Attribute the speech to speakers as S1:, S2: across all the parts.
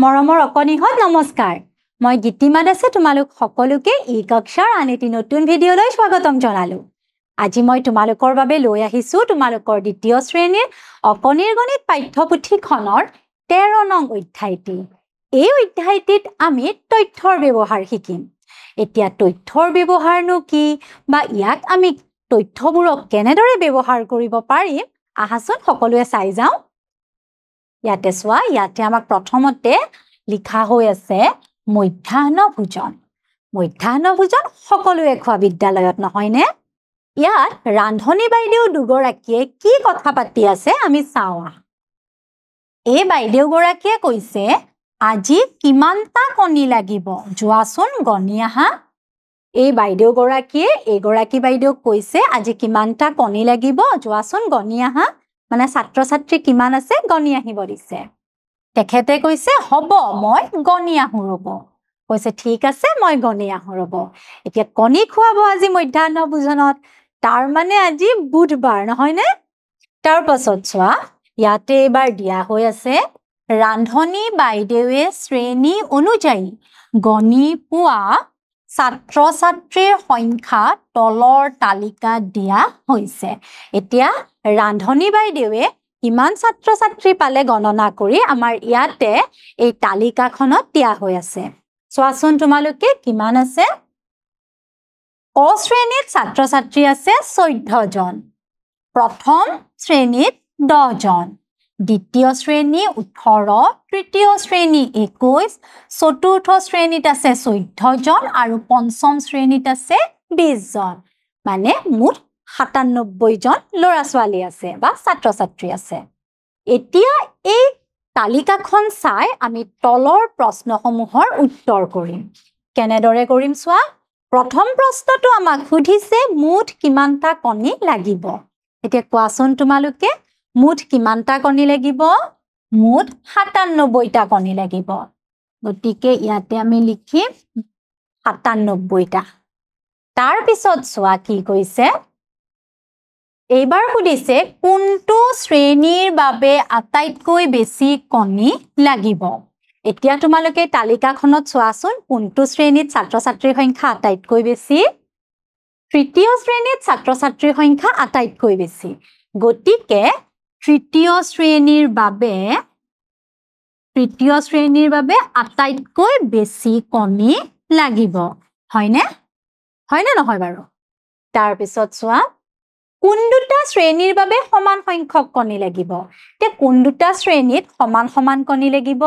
S1: মৰমৰ অকনিহত নমস্কাৰ মই গীতিমা দাসে তোমালোক সকলোকে এই কক্ষাৰ আন এটি নতুন ভিডিঅলৈ স্বাগতম জনালো আজি মই তোমালোকৰ বাবে লৈ আহিছো তোমালোকৰ দ্বিতীয় শ্ৰেণীৰ অকনিৰ গণিত পাঠ্যপুথিখনৰ 13 নং অধ্যায়টি এই অধ্যায়টিত আমি তথ্যৰ ব্যৱহাৰ শিকিম এতিয়া তথ্যৰ ব্যৱহাৰনো কি বা ইয়াক আমি তথ্যবোৰক কেনেদৰে ব্যৱহাৰ কৰিব পাৰিম আহাচোন সকলোৱে চাই যাওঁ ইয়াতে সোৱা ইয়াতে আমাক প্ৰথমতে লিখা হৈ আছে মধ্যাহ্ন ভোজন সকলোৱে খোৱা বিদ্যালয়ত নহয়নে ইয়াত ৰান্ধনী বাইদেউ দুগৰাকীয়ে কি কথা পাতি আছে আমি চাওঁ এই বাইদেউ গৰাকীয়ে কৈছে আজি কিমানটা কণী লাগিব যোৱাচোন গণি আহা এই বাইদেউ গৰাকীয়ে এগৰাকী বাইদেউ কৈছে আজি কিমানটা কণী লাগিব যোৱাচোন গণি আহা মানে ছাত্ৰ ছাত্ৰী কিমান আছে গণি আহিব দিছে তেখেতে কৈছে হ'ব মই গণি আহো ৰব কৈছে ঠিক আছে মই গণি আহো ৰব এতিয়া কণী খুৱাব আজি মধ্যাহ্ন ভোজনত তাৰ মানে আজি বুধবাৰ নহয় নে তাৰ পাছত চোৱা ইয়াতে এবাৰ দিয়া হৈ আছে ৰান্ধনী বাইদেৱে শ্ৰেণী অনুযায়ী গণি পোৱা ছাত্ৰ ছাত্ৰীৰ সংখ্যা তলৰ তালিকাত দিয়া হৈছে এতিয়া ৰান্ধনী বাইদেৱে কিমান ছাত্ৰ ছাত্ৰী পালে গণনা কৰি আমাৰ ইয়াতে এই তালিকাখনত দিয়া হৈ আছে চোৱাচোন তোমালোকে কিমান আছে অ শ্ৰেণীত ছাত্ৰ ছাত্ৰী আছে 14 জন প্ৰথম শ্ৰেণীত 10 জন দ্বিতীয় শ্ৰেণী 18 তৃতীয় শ্ৰেণী 21 চতুৰ্থ শ্ৰেণীত আছে 14 জন আৰু পঞ্চম শ্ৰেণীত আছে 20 জন মানে মুঠ 97 জন ল'ৰা ছোৱালী আছে বা ছাত্ৰ ছাত্ৰী আছে এতিয়া এই তালিকাখন চাই আমি তলৰ প্ৰশ্নসমূহৰ উত্তৰ কৰিম কেনেদৰে কৰিম চোৱা প্ৰথম প্ৰশ্নটো আমাক সুধিছে মুঠ কিমানটা কণী লাগিব এতিয়া কোৱাচোন তোমালোকে মুঠ কিমানটা কণী লাগিব মুঠ 97টা কণী লাগিব গতিকে ইয়াতে আমি লিখিম 97টা তাৰ পিছত চোৱা কি কৈছে এইবাৰ সুধিছে কোনটো শ্ৰেণীৰ বাবে আটাইতকৈ বেছি কণী লাগিব এতিয়া তোমালোকে তালিকাখনত চোৱাচোন কোনটো শ্ৰেণীত ছাত্ৰ ছাত্ৰীৰ সংখ্যা আটাইতকৈ বেছি তৃতীয় শ্ৰেণীত ছাত্ৰ ছাত্ৰীৰ সংখ্যা আটাইতকৈ বেছি গতিকে তৃতীয় শ্ৰেণীৰ বাবে আটাইতকৈ বেছি কণী লাগিব হয়নে নহয় বাৰু তাৰ পিছত চোৱা কোন দুটা শ্ৰেণীৰ বাবে সমান সংখ্যক কণী লাগিব তে কোন দুটা শ্ৰেণীত সমান কণী লাগিব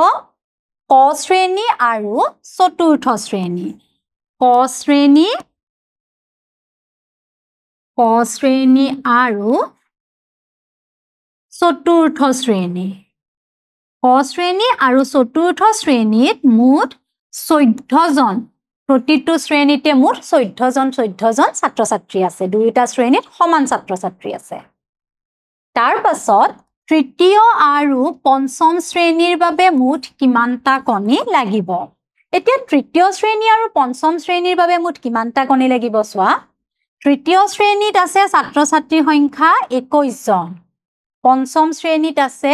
S1: ক শ্ৰেণী আৰু চতুৰ্থ শ্ৰেণী ক শ্ৰেণী আৰু চতুৰ্থ শ্ৰেণী ক শ্ৰেণী আৰু চতুৰ্থ শ্ৰেণীত মুঠ 14 জন প্ৰতিটো শ্ৰেণীতে মুঠ 14 জন ছাত্ৰ ছাত্ৰী আছে দুয়োটা শ্ৰেণীত সমান ছাত্ৰ ছাত্ৰী আছে তাৰ পাছত তৃতীয় আৰু পঞ্চম শ্ৰেণীৰ বাবে মুঠ কিমানটা কণী লাগিব এতিয়া তৃতীয় শ্ৰেণী আৰু পঞ্চম শ্ৰেণীৰ বাবে মুঠ কিমানটা কণী লাগিব চোৱা তৃতীয় শ্ৰেণীত আছে ছাত্ৰ ছাত্ৰীৰ সংখ্যা 21 জন পঞ্চম শ্ৰেণীত আছে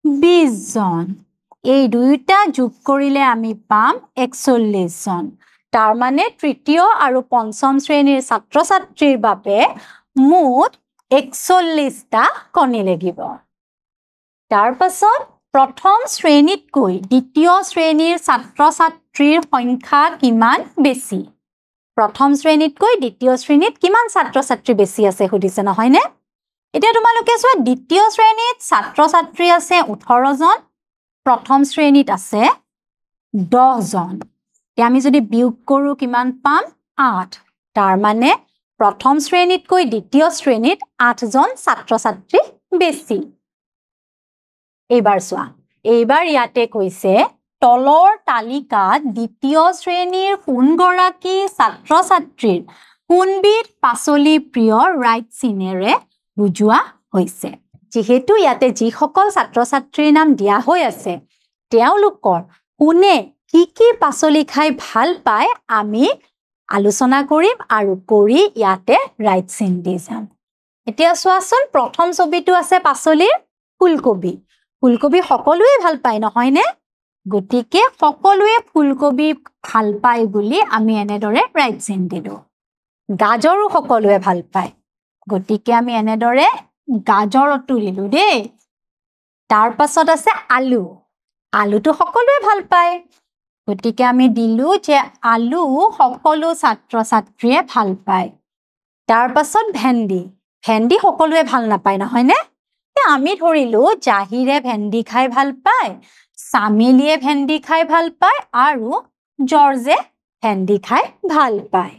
S1: 20 জন এই দুইটা যোগ কৰিলে আমি পাম 41 জন তাৰ মানে তৃতীয় আৰু পঞ্চম শ্ৰেণীৰ ছাত্ৰ ছাত্ৰীৰ বাবে মুঠ 41টা কণী লাগিব তাৰ পাছত প্ৰথম শ্ৰেণীতকৈ দ্বিতীয় শ্ৰেণীৰ ছাত্ৰ ছাত্ৰীৰ সংখ্যা কিমান বেছি প্ৰথম শ্ৰেণীতকৈ দ্বিতীয় শ্ৰেণীত কিমান ছাত্ৰ ছাত্ৰী বেছি আছে সুধিছে নহয়নে এতিয়া তোমালোকে চোৱা দ্বিতীয় শ্ৰেণীত ছাত্ৰ ছাত্ৰী আছে 18 জন প্ৰথম শ্ৰেণীত আছে 10 জন এতিয়া আমি যদি বিয়োগ কৰো কিমান পাম 8 তাৰ মানে প্ৰথম শ্ৰেণীতকৈ দ্বিতীয় শ্ৰেণীত 8 জন ছাত্ৰ ছাত্ৰী বেছি এইবাৰ চোৱা এইবাৰ ইয়াতে কৈছে তলৰ তালিকাত দ্বিতীয় শ্ৰেণীৰ কোনগৰাকী ছাত্ৰ ছাত্ৰীৰ কোনবিধ পাচলি প্ৰিয় ৰাইট চিনেৰে বুজোৱা হৈছে যেহেতু ইয়াতে যিসকল ছাত্ৰ ছাত্ৰীৰ নাম দিয়া হৈ আছে তেওঁলোকৰ কোনে কি পাচলি খাই ভাল পায় আমি আলোচনা কৰিম আৰু কৰি ইয়াতে ৰাইট চিন দি যাম এতিয়া চোৱাচোন প্ৰথম ছবিটো আছে পাচলিৰ ফুলকবি সকলোৱে ভাল পায় নহয়নে গতিকে সকলোৱে ফুলকবি ভাল পায় বুলি আমি এনেদৰে ৰাইট চিন দিলো গাজৰো সকলোৱে ভাল পায় গতিকে আমি এনেদৰে গাজৰটো দিলো দেই তাৰ পাছত আছে আলু আলুটো সকলোৱে ভাল পায় গতিকে আমি দিলো যে আলু সকলো ছাত্ৰ ছাত্ৰীয়ে ভাল পায় তাৰ পাছত ভেন্দি ভেন্দি সকলোৱে ভাল নাপায় নহয় নে আমি ধৰিলো জাহিৰে ভেন্দি খাই ভাল পায় সামিলিয়ে ভেন্দি খাই ভাল পায় আৰু জৰ্জে ভেন্দি খাই ভাল পায়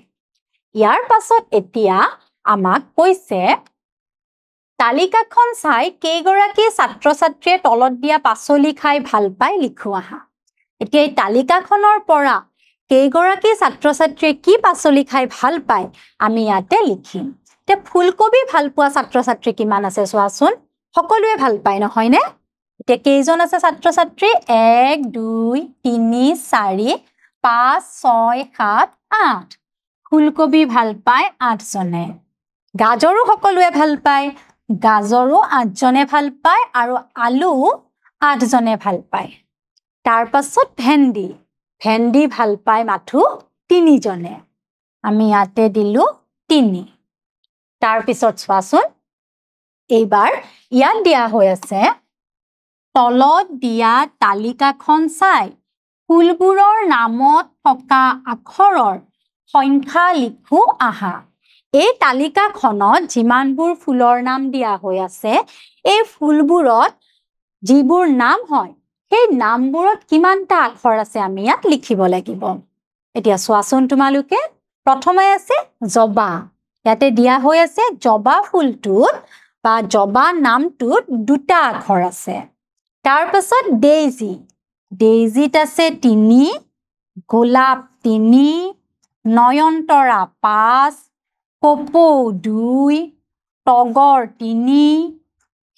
S1: ইয়াৰ পাছত এতিয়া আমাক কৈছে তালিকাখন চাই কেইগৰাকী ছাত্ৰ ছাত্ৰীয়ে তলত দিয়া পাচলি খাই ভাল পায় লিখো আহা এতিয়া এই তালিকাখনৰ পৰা কেইগৰাকী ছাত্ৰ ছাত্ৰীয়ে কি পাচলি খাই ভাল পায় আমি ইয়াতে লিখিম তে ফুলকবি ভাল পোৱা ছাত্ৰ ছাত্ৰী কিমান আছে চোৱাচোন সকলোৱে ভাল পায় নহয় নে এতিয়া কেইজন আছে ছাত্ৰ ছাত্ৰী 1 2 3 4 5 6 7 8 ফুলকবি ভাল পায় 8 জনে গাজৰো সকলোৱে ভাল পায় গাজৰো 8 জনে ভাল পায় আৰু আলু 8 জনে ভাল পায় তাৰ পাছত ভেন্দি ভেন্দি ভাল পায় মাথু 3 জনে আমি ইয়াতে দিলো 3 তাৰ পিছত চোৱাচোন এইবাৰ ইয়াত দিয়া হৈ আছে তলত দিয়া তালিকাখন চাই ফুলবোৰৰ নামত থকা আখৰৰ সংখ্যা লিখো আহা এই তালিকাখনত যিমানবোৰ ফুলৰ নাম দিয়া হৈ আছে এই ফুলবোৰত যিবোৰ নাম হয় সেই নামবোৰত কিমানটা আখৰ আছে আমি ইয়াত লিখিব লাগিব এতিয়া চোৱাচোন তোমালোকে প্ৰথমে আছে জবা ইয়াতে দিয়া হৈ আছে জবা ফুলটোত বা জবা নামটোত দুটা আখৰ আছে তাৰ পাছত ডেইজি ডেইজিত আছে 3 গোলাপ 3 নয়নতৰা 5 কপৌ 2 তগৰ 3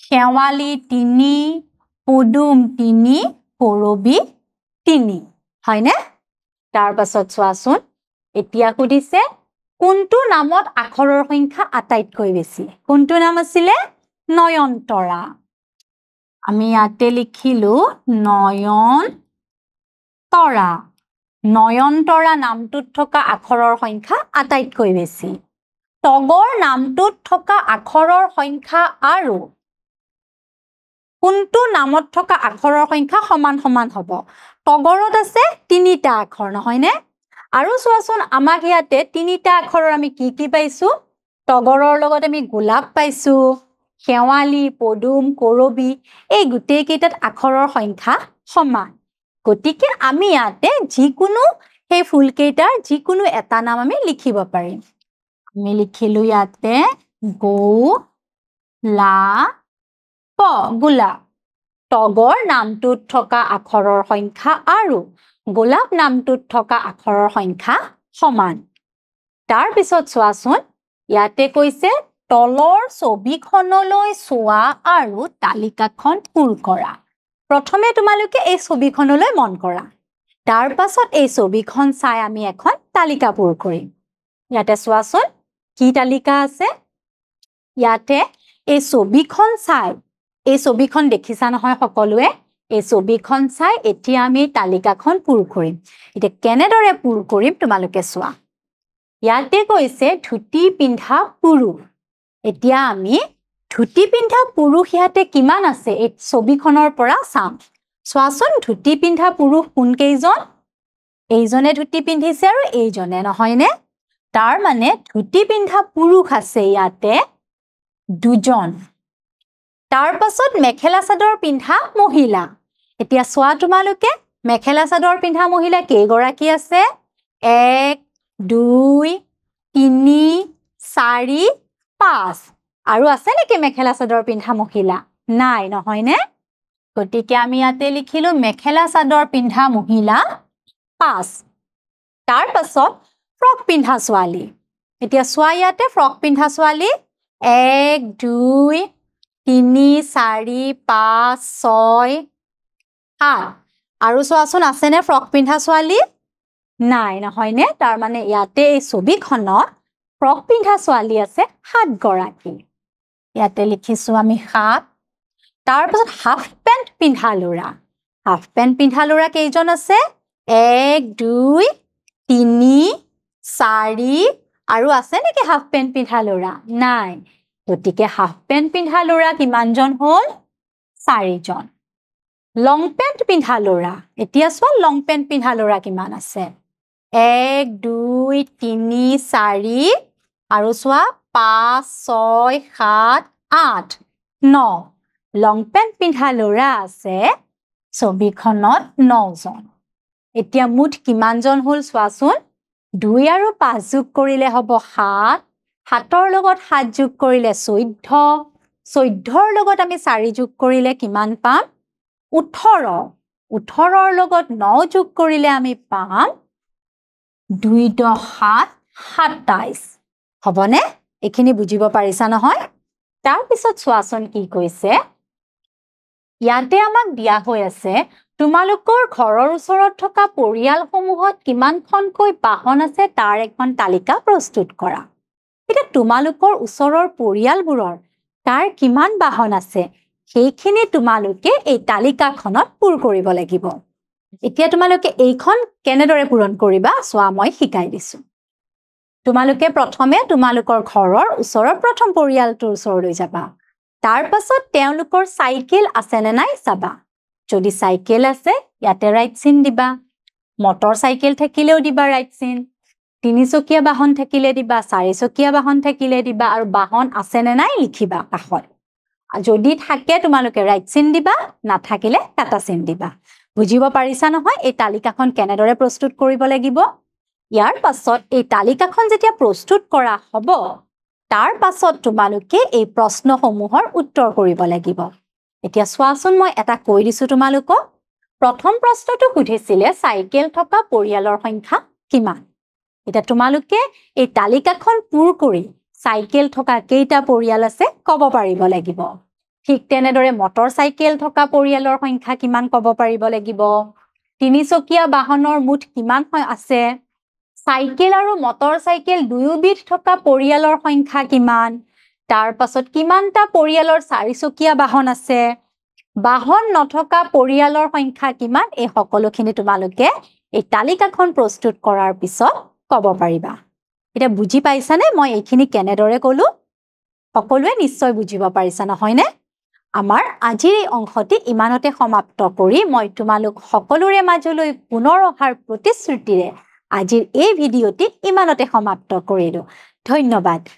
S1: শেৱালি 3 পদুম 3 কৰবি 3 হয়নে তাৰ পাছত চোৱাচোন এতিয়া সুধিছে কোনটো নামত আখৰৰ সংখ্যা আটাইতকৈ বেছি কোনটো নাম আছিলে নয়নতৰা আমি ইয়াতে লিখিলো নয়নতৰা নয়নতৰা নামটোত থকা আখৰৰ সংখ্যা আটাইতকৈ বেছি তগৰ নামটোত থকা আখৰৰ সংখ্যা আৰু কোনটো নামত থকা আখৰৰ সংখ্যা সমান সমান হ'ব তগৰত আছে 3টা আখৰ নহয় নে আৰু চোৱাচোন আমাক ইয়াতে 3টা আখৰৰ আমি কি পাইছো তগৰৰ লগত আমি গোলাপ পাইছো শেৱালি পদুম কৰবি এই গুটেই কেইটাত আখৰৰ সংখ্যা সমান গতিকে আমি ইয়াতে যিকোনো সেই ফুল কেইটাৰ যিকোনো এটা নাম আমি লিখিব পাৰিম আমি লিখিলো ইয়াতে গোলাপ গোলাপ তগৰ নামটোত থকা আখৰৰ সংখ্যা আৰু গোলাপ নামটোত থকা আখৰৰ সংখ্যা সমান তাৰ পিছত চোৱাচোন ইয়াতে কৈছে তলৰ ছবিখনলৈ চোৱা আৰু তালিকাখন পূৰ কৰা প্ৰথমে তোমালোকে এই ছবিখনলৈ মন কৰা তাৰ পাছত এই ছবিখন চাই আমি এখন তালিকা পূৰ কৰিম ইয়াতে চোৱাচোন কি তালিকা আছে ইয়াতে এই ছবিখন চাই এই ছবিখন দেখিছা নহয় সকলোৱে এই ছবিখন চাই এতিয়া আমি তালিকাখন পূৰ কৰিম এতিয়া কেনেদৰে পূৰ কৰিম তোমালোকে চোৱা ইয়াতে কৈছে ধুতি পিন্ধা পুৰুষ এতিয়া আমি ধুতি পিন্ধা পুৰুষ ইয়াতে কিমান আছে এই ছবিখনৰ পৰা চাম চোৱাচোন ধুতি পিন্ধা পুৰুষ কোন কেইজন এইজনে ধুতি পিন্ধিছে আৰু এইজনে নহয়নে তাৰ মানে ধুতি পিন্ধা পুৰুষ আছে ইয়াতে দুজন তাৰ পাছত মেখেলা চাদৰ পিন্ধা মহিলা এতিয়া চোৱা তোমালোকে মেখেলা চাদৰ পিন্ধা মহিলা কেইগৰাকী আছে 1 2 3 4 5 আৰু আছে নেকি মেখেলা চাদৰ পিন্ধা মহিলা নাই নহয়নে গতিকে আমি ইয়াতে লিখিলো মেখেলা চাদৰ পিন্ধা মহিলা 5 তাৰ পাছত ফ্ৰক পিন্ধা ছোৱালী এতিয়া চোৱা ইয়াতে ফ্ৰক পিন্ধা ছোৱালী 1 2 3 4 5 6 7 আৰু চোৱাচোন আছেনে ফ্ৰক পিন্ধা ছোৱালী নাই নহয়নে তাৰ মানে ইয়াতে এই ছবিখনত ফ্ৰক পিন্ধা ছোৱালী আছে 7 গৰাকী ইয়াতে লিখিছো আমি 7 তাৰ পাছত হাফ পেন্ট পিন্ধা ল'ৰা হাফ পেণ্ট পিন্ধা ল'ৰা কেইজন আছে 1 2 3 4 আৰু আছে নেকি হাফ পেণ্ট পিন্ধা ল'ৰা নাই গতিকে হাফ পেণ্ট পিন্ধা ল'ৰা কিমানজন হ'ল 4 জন লং পেণ্ট পিন্ধা ল'ৰা এতিয়া চোৱা লং পেণ্ট পিন্ধা ল'ৰা কিমান আছে 1 2 3 4 আৰু চোৱা 5 6 7 8 9 লং পেণ্ট পিন্ধা ল'ৰা আছে ছবিখনত 9 জন এতিয়া মুঠ কিমানজন হ'ল চোৱাচোন 2 আৰু 5 যোগ কৰিলে হ'ব 7 7ৰ লগত 7 যোগ কৰিলে 14 14ৰ লগত আমি 4 যোগ কৰিলে কিমান পাম 18 18ৰ লগত 9 যোগ কৰিলে আমি পাম 2 10 7 27 হ'বনে এখিনি বুজিব পাৰিছা নহয় তাৰ পিছত চোৱাচোন কি কৈছে ইয়াতে আমাক দিয়া হৈ আছে তোমালোকৰ ঘৰৰ ওচৰত থকা পৰিয়ালসমূহত কিমানখনকৈ বাহন আছে তাৰ এখন তালিকা প্ৰস্তুত কৰা এতিয়া তোমালোকৰ ওচৰৰ পৰিয়ালবোৰৰ তাৰ কিমান বাহন আছে সেইখিনি তোমালোকে এই তালিকাখনত পূৰ কৰিব লাগিব এতিয়া তোমালোকে এইখন কেনেদৰে পূৰণ কৰিবা চোৱা মই শিকাই দিছো তোমালোকে প্ৰথমে তোমালোকৰ ঘৰৰ ওচৰৰ প্ৰথম পৰিয়ালটোৰ ওচৰলৈ যাবা তাৰ পাছত তেওঁলোকৰ সাইকেল আছে নে নাই চাবা যদি সাইকেল আছে ইয়াতে ৰাইট চিন দিবা মটৰ সাইকেল থাকিলেও দিবা ৰাইট চিন তিনিচকীয়া বাহন থাকিলে দিবা চাৰিচকীয়া বাহন থাকিলে দিবা আৰু বাহন আছে নে নাই লিখিবা কাষত যদি থাকে তোমালোকে ৰাইট চিন দিবা নাথাকিলে কাটা চিন দিবা বুজিব পাৰিছা নহয় এই তালিকাখন কেনেদৰে প্ৰস্তুত কৰিব লাগিব ইয়াৰ পাছত এই তালিকাখন যেতিয়া প্ৰস্তুত কৰা হ'ব তাৰ পাছত তোমালোকে এই প্ৰশ্নসমূহৰ উত্তৰ কৰিব লাগিব এতিয়া চোৱাচোন মই এটা কৈ দিছো তোমালোকক প্ৰথম প্ৰশ্নটো সুধিছিলে সাইকেল থকা পৰিয়ালৰ সংখ্যা কিমান এটা তোমালোকে এই তালিকাখন পূৰ কৰি সাইকেল থকা কেইটা পৰিয়াল আছে ক'ব পাৰিব লাগিব ঠিক তেনেদৰে মটৰ সাইকেল থকা পৰিয়ালৰ সংখ্যা কিমান ক'ব পাৰিব লাগিব তিনিচকীয়া বাহনৰ মুঠ কিমান আছে সাইকেল আৰু মটৰ সাইকেল দুয়োবিধ থকা পৰিয়ালৰ সংখ্যা কিমান তাৰ পাছত কিমানটা পৰিয়ালৰ চাৰিচকীয়া বাহন আছে বাহন নথকা পৰিয়ালৰ সংখ্যা কিমান এই সকলোখিনি তোমালোকে এই তালিকাখন প্ৰস্তুত কৰাৰ পিছত ক'ব পাৰিবা এটা বুজি পাইছানে মই এইখিনি কেনেদৰে ক'লো সকলোৱে নিশ্চয় বুজিব পাৰিছা নহয়নে আমাৰ আজিৰ এই অংশটি ইমানতে সমাপ্ত কৰি মই তোমালোক সকলোৰে মাজলৈ পুনৰ অহাৰ প্ৰতিশ্ৰুতিৰে আজিৰ এই ভিডিঅ'টি ইমানতে সমাপ্ত কৰিলো ধন্যবাদ